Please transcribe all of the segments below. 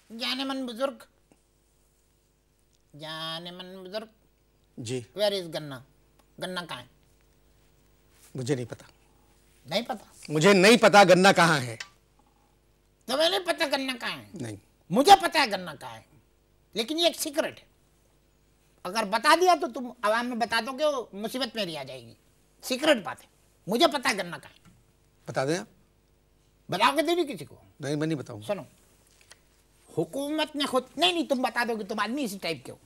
जाने मन बुजुर्ग, जाने मन बुजुर्ग जी। वेयर इज गन्ना? गन्ना कहाँ है? मुझे नहीं पता। नहीं पता? मुझे नहीं पता गन्ना कहाँ है। तुम्हें नहीं पता गन्ना कहाँ है? नहीं। मुझे पता है गन्ना कहाँ है, लेकिन ये एक सीक्रेट है। अगर बता दिया तो तुम आवाम में बता दोगे, मुसीबत मेरी आ जाएगी। सीक्रेट बात है, मुझे पता है गन्ना कहाँ है। बता दें आप? बताओगे तो नहीं किसी को? नहीं, मैं नहीं बताऊंगा। सुनो, हुकूमत ने खुद नहीं, तुम बता दोगे, तुम आदमी इसी टाइप के हो,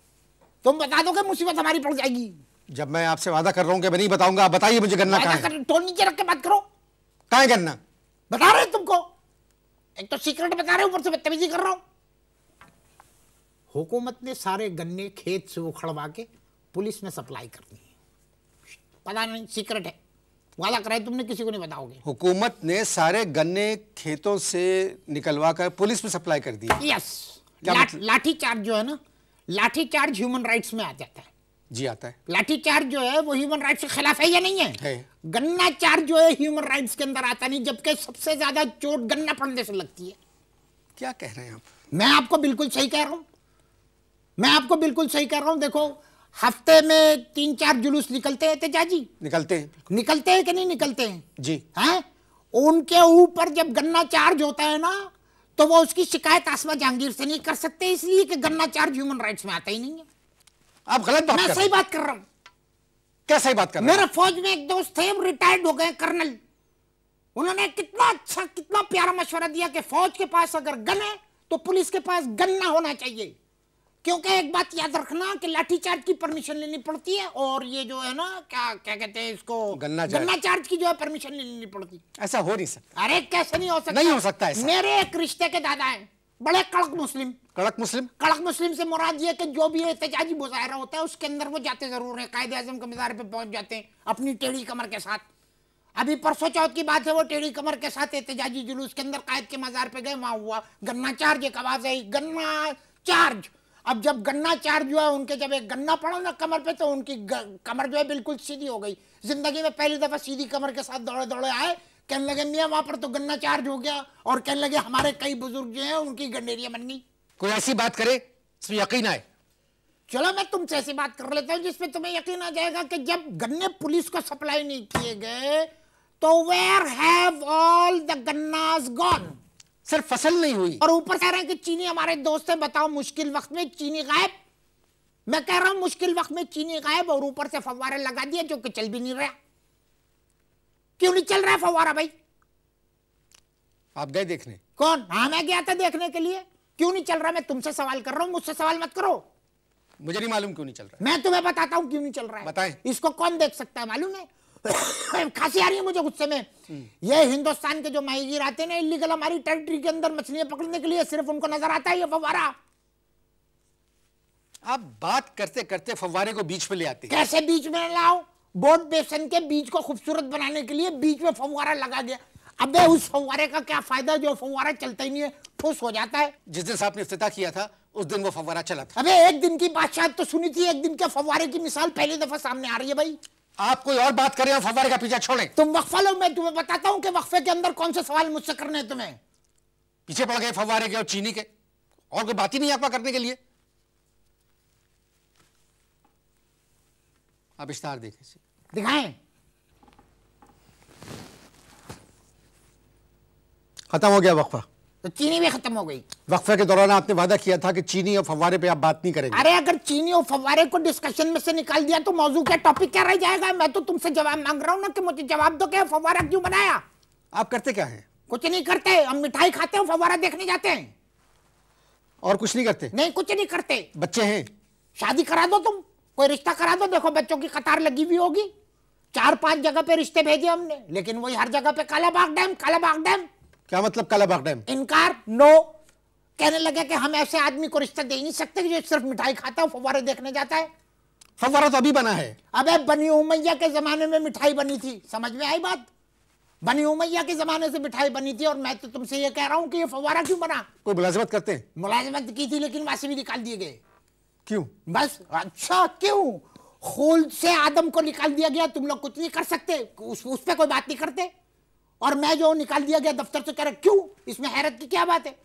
तुम बता दोगे मुसीबत हमारी पड़ जाएगी। जब मैं आपसे वादा कर रहा हूं कि मैं नहीं बताऊंगा, आप बताइए मुझे गन्ना कहाँ है। टोन नीचे रख के बात करो। कहाँ है गन्ना? बता रहे तुमको, एक तो सीक्रेट बता रहे, ऊपर से बदतमीजी कर रहा हूं। हुकूमत ने सारे गन्ने खेत से उखड़वा के पुलिस में सप्लाई कर दी। पता नहीं, सीक्रेट है, वादा कराए तुमने, किसी को नहीं बताओगे। हुकूमत ने सारे गन्ने खेतों से निकलवा कर पुलिस में सप्लाई कर दिए। यस। मतलब? लाठी चार्ज जो है ना, लाठी चार्ज ह्यूमन राइट्स में आ जाता है। जी, आता है। लाठी चार्ज जो है वो ह्यूमन राइट्स के खिलाफ है या नहीं है? गन्ना चार्ज जो है ह्यूमन राइट्स के अंदर आता नहीं, जबकि सबसे ज्यादा चोट गन्ना पड़ने से लगती है। क्या कह रहे हैं आप? मैं आपको बिल्कुल सही कह रहा हूं, मैं आपको बिल्कुल सही कह रहा हूं। देखो, हफ्ते में 3-4 जुलूस निकलते हैं एहतजाजी। निकलते हैं। निकलते हैं कि नहीं निकलते हैं? जी। हैं? उनके ऊपर जब गन्ना चार्ज होता है ना, तो वो उसकी शिकायत आसमा जहांगीर से नहीं कर सकते, इसलिए कि गन्ना चार्ज ह्यूमन राइट्स में आता ही नहीं है। आप गलत बात कर रहे हैं। मैं सही बात कर रहा हूं। क्या सही बात कर रहे हैं? मेरे फौज में एक दोस्त थे, रिटायर्ड हो गए, कर्नल। उन्होंने कितना अच्छा, कितना प्यारा मशवरा दिया कि फौज के पास अगर गन है तो पुलिस के पास गन्ना होना चाहिए। क्योंकि एक बात याद रखना कि लाठीचार्ज की परमिशन लेनी पड़ती है, और ये जो है ना, क्या क्या कहते हैं इसको, गन्ना चार्ज की जो है परमिशन लेनी पड़ती। ऐसा हो नहीं सकता। अरे कैसे नहीं हो सकता? नहीं हो सकता ऐसा। मेरे एक रिश्ते के दादा हैं, बड़े कड़क मुस्लिम। कड़क मुस्लिम? कड़क मुस्लिम से मुराद ये कि जो भी एहतजाजी मुजाहरा होता है उसके अंदर वो जाते जरूर हैं, कायदे आजम के मज़ार पे पहुंच जाते हैं अपनी टेढ़ी कमर के साथ। अभी परसों चौथ की बात है, वो टेढ़ी कमर के साथ एहतजाजी जुलूस के अंदर कायद के मज़ार पे गए, वहां हुआ गन्ना चार्ज, एक आवाज आई गन्ना चार्ज। अब जब गन्ना चार्ज जो है, उनके जब एक गन्ना पड़ा ना कमर पे, तो उनकी कमर जो है बिल्कुल सीधी हो गई। जिंदगी में पहली दफा सीधी कमर के साथ दौड़े दौड़े आए, कहने लगे मियाँ वहां पर तो गन्ना चार्ज हो गया, और कहने लगे हमारे कई बुजुर्ग जो हैं उनकी गंडेरियां बन गई। कोई ऐसी बात करे इसमें यकीन आए। चलो मैं तुमसे ऐसी बात कर लेता हूं जिसमें तुम्हें यकीन आ जाएगा कि जब गन्ने पुलिस को सप्लाई नहीं किए गए तो वेयर हैव ऑल द गन्नास गॉन? सिर्फ फसल नहीं हुई, और ऊपर कह रहे हैं कि चीनी हमारे दोस्त है, बताओ मुश्किल वक्त में चीनी गायब। मैं कह रहा हूं मुश्किल वक्त में चीनी गायब, और ऊपर से फव्वारे लगा दिए जो कि चल भी नहीं रहा। क्यों नहीं चल रहा है फव्वारा भाई? आप गए देखने? कौन? हाँ, मैं गया था देखने के लिए। क्यों नहीं चल रहा? मैं तुमसे सवाल कर रहा हूं, मुझसे सवाल मत करो। मुझे नहीं मालूम क्यों नहीं चल रहा है। मैं तुम्हें बताता हूं क्यों नहीं चल रहा है। बताएं। इसको कौन देख सकता है मालूम है? खांसी आ रही है मुझे गुस्से में। ये हिंदुस्तान के जो माहीगीर आते हैं ना इलीगल हमारी टेरिटरी के अंदर मछलियां पकड़ने के लिए, सिर्फ उनको नजर आता है ये फव्वारा। आप बात करते करते फव्वारे को बीच में ले आते हैं। कैसे बीच में लाओ? बोट बेसन के बीच को खूबसूरत बनाने के लिए बीच में फव्वारा लगा गया। अबे उस फव्वारे का क्या फायदा जो फव्वारा चलता ही नहीं है, ठोस हो जाता है। जिस दिन आपने इफ्तिताह किया था उस दिन वो फव्वारा चला था। अबे एक दिन की बात शायद तो सुनी थी, एक दिन के फव्वारे की मिसाल पहली दफा सामने आ रही है भाई। आप कोई और बात करें और फव्वारे का पीछा छोड़ें। तुम वक्फा लो, मैं तुम्हें बताता हूं कि वक्फे के अंदर कौन से सवाल मुझसे करने हैं तुम्हें। पीछे पड़ गए फव्वारे के और चीनी के, और कोई बात ही नहीं आपका करने के लिए। आप इश्ताहार देखें, दिखाएं। खत्म हो गया वक्फा। तो चीनी भी खत्म हो गई। वक्फे के दौरान आपने वादा किया था कि चीनी और फव्वारे पे आप बात नहीं करेंगे। अरे अगर चीनी और फव्वारे को डिस्कशन में से निकाल दिया तो मौजू क्या, टॉपिक क्या रह जाएगा? मैं तो तुमसे जवाब मांग रहा हूं ना कि मुझे जवाब दो, क्या फव्वारा क्यों बनाया? आप करते क्या हैं? कुछ नहीं करते, हम मिठाई खाते हैं, फव्वारा देखने जाते हैं। और कुछ नहीं करते? नहीं, कुछ नहीं करते। बच्चे हैं? शादी करा दो, तुम कोई रिश्ता करा दो, देखो बच्चों की कतार लगी हुई होगी। 4-5 जगह पे रिश्ते भेजे हमने, लेकिन वही हर जगह पे काला बाग डैम, काला बाग डैम। क्या मतलब काला बाग डैम? इनकार, नो। कहने लगे कि हम ऐसे आदमी को रिश्ता दे ही नहीं सकते जो सिर्फ मिठाई खाता है, फव्वारे देखने जाता है। फव्वारा तो अभी बना है। अबे बनी उमैया के जमाने में मिठाई बनी थी, समझ में आई बात? बनी उमैया के जमाने से मिठाई बनी थी, और मैं तो तुमसे ये कह रहा हूं कि ये फव्वारा क्यों बना? कोई मुलाजिमत करते हैं? मुलाजिमत की थी, लेकिन वहां से भी निकाल दिए गए। क्यों? बस। अच्छा, क्यों? खूल से आदम को निकाल दिया गया, तुम लोग कुछ नहीं कर सकते, उस पर कोई बात नहीं करते। और मैं जो निकाल दिया गया दफ्तर से, कह रहे क्यों? इसमें हैरत की क्या बात है?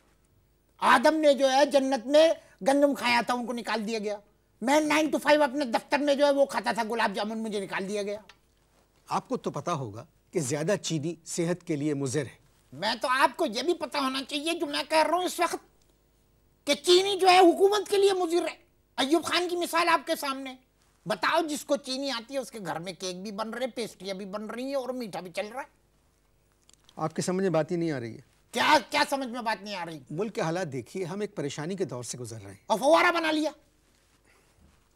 आदम ने जो है जन्नत में गंदम खाया था, उनको निकाल दिया गया। मैं 9 to 5 अपने दफ्तर में जो है वो खाता था गुलाब जामुन, मुझे निकाल दिया गया। आपको तो पता होगा कि ज्यादा चीनी सेहत के लिए मुज़िर है। मैं तो आपको ये भी पता होना चाहिए जो मैं कह रहा हूं इस वक्त, कि चीनी जो है हुकूमत के लिए मुज़िर है। अय्यूब खान की मिसाल आपके सामने। बताओ, जिसको चीनी आती है उसके घर में केक भी बन रहे, पेस्ट्रियां भी बन रही हैं और मीठा भी चल रहा है। आपकी समझ में बात ही नहीं आ रही है। क्या क्या समझ में बात नहीं आ रही? मुल्क के हालात देखिए, हम एक परेशानी के दौर से गुजर रहे हैं। और फव्वारा बना लिया,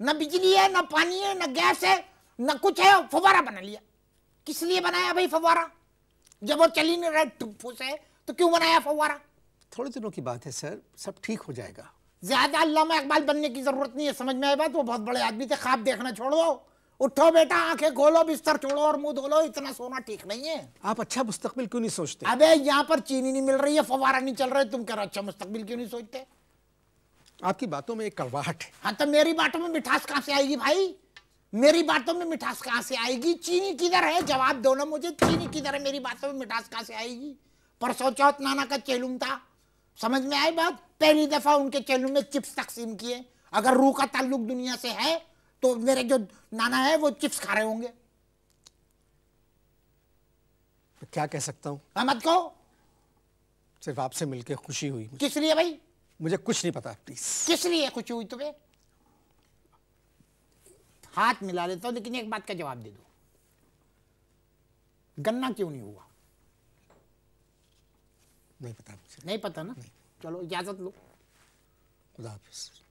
न बिजली है, न पानी है, न गैस है, न कुछ है, फव्वारा बना लिया। किस लिए बनाया भाई फव्वारा? जब वो चल ही नहीं रहा फूस है तो क्यों बनाया फव्वारा? थोड़े दिनों की बात है सर, सब ठीक हो जाएगा। ज्यादा अल्लामा इकबाल बनने की जरूरत नहीं है, समझ में आए बात? वो बहुत बड़े आदमी थे, ख्वाब देखना छोड़ दो। उठो बेटा, आंखें खोलो, बिस्तर छोड़ो और मुंह धो लो, इतना सोना ठीक नहीं है। आप अच्छा मुस्तकबिल क्यों नहीं सोचते? अबे यहाँ पर चीनी नहीं मिल रही है, फव्वारा नहीं चल रहा है, तुम कह रहे हो अच्छा मुस्तकबिल क्यों नहीं सोचते? आपकी बातों में एक कड़वाहट है। हाँ तो मेरी बातों में मिठास कहाँ से आएगी भाई? मेरी बातों में मिठास कहाँ से आएगी? चीनी किधर है? जवाब दो ना मुझे, चीनी किधर है? मेरी बातों में मिठास कहाँ से आएगी? परसों चौथ नाना का चेलुम था, समझ में आई बात? पहली दफा उनके चेलुम में चिप्स तकसीम किए। अगर रूह का ताल्लुक दुनिया से है तो मेरे जो नाना है वो चिप्स खा रहे होंगे। तो क्या कह सकता हूँ? मत कहो। सिर्फ आपसे मिलकर खुशी हुई। किस लिए भाई? मुझे कुछ नहीं पता, प्लीज। किस लिए खुशी हुई तुम्हें? हाथ मिला लेता हूं, लेकिन एक बात का जवाब दे दो, गन्ना क्यों नहीं हुआ? नहीं पता मुझे। नहीं पता ना? नहीं। चलो इजाजत लो। खुदा हाफिज।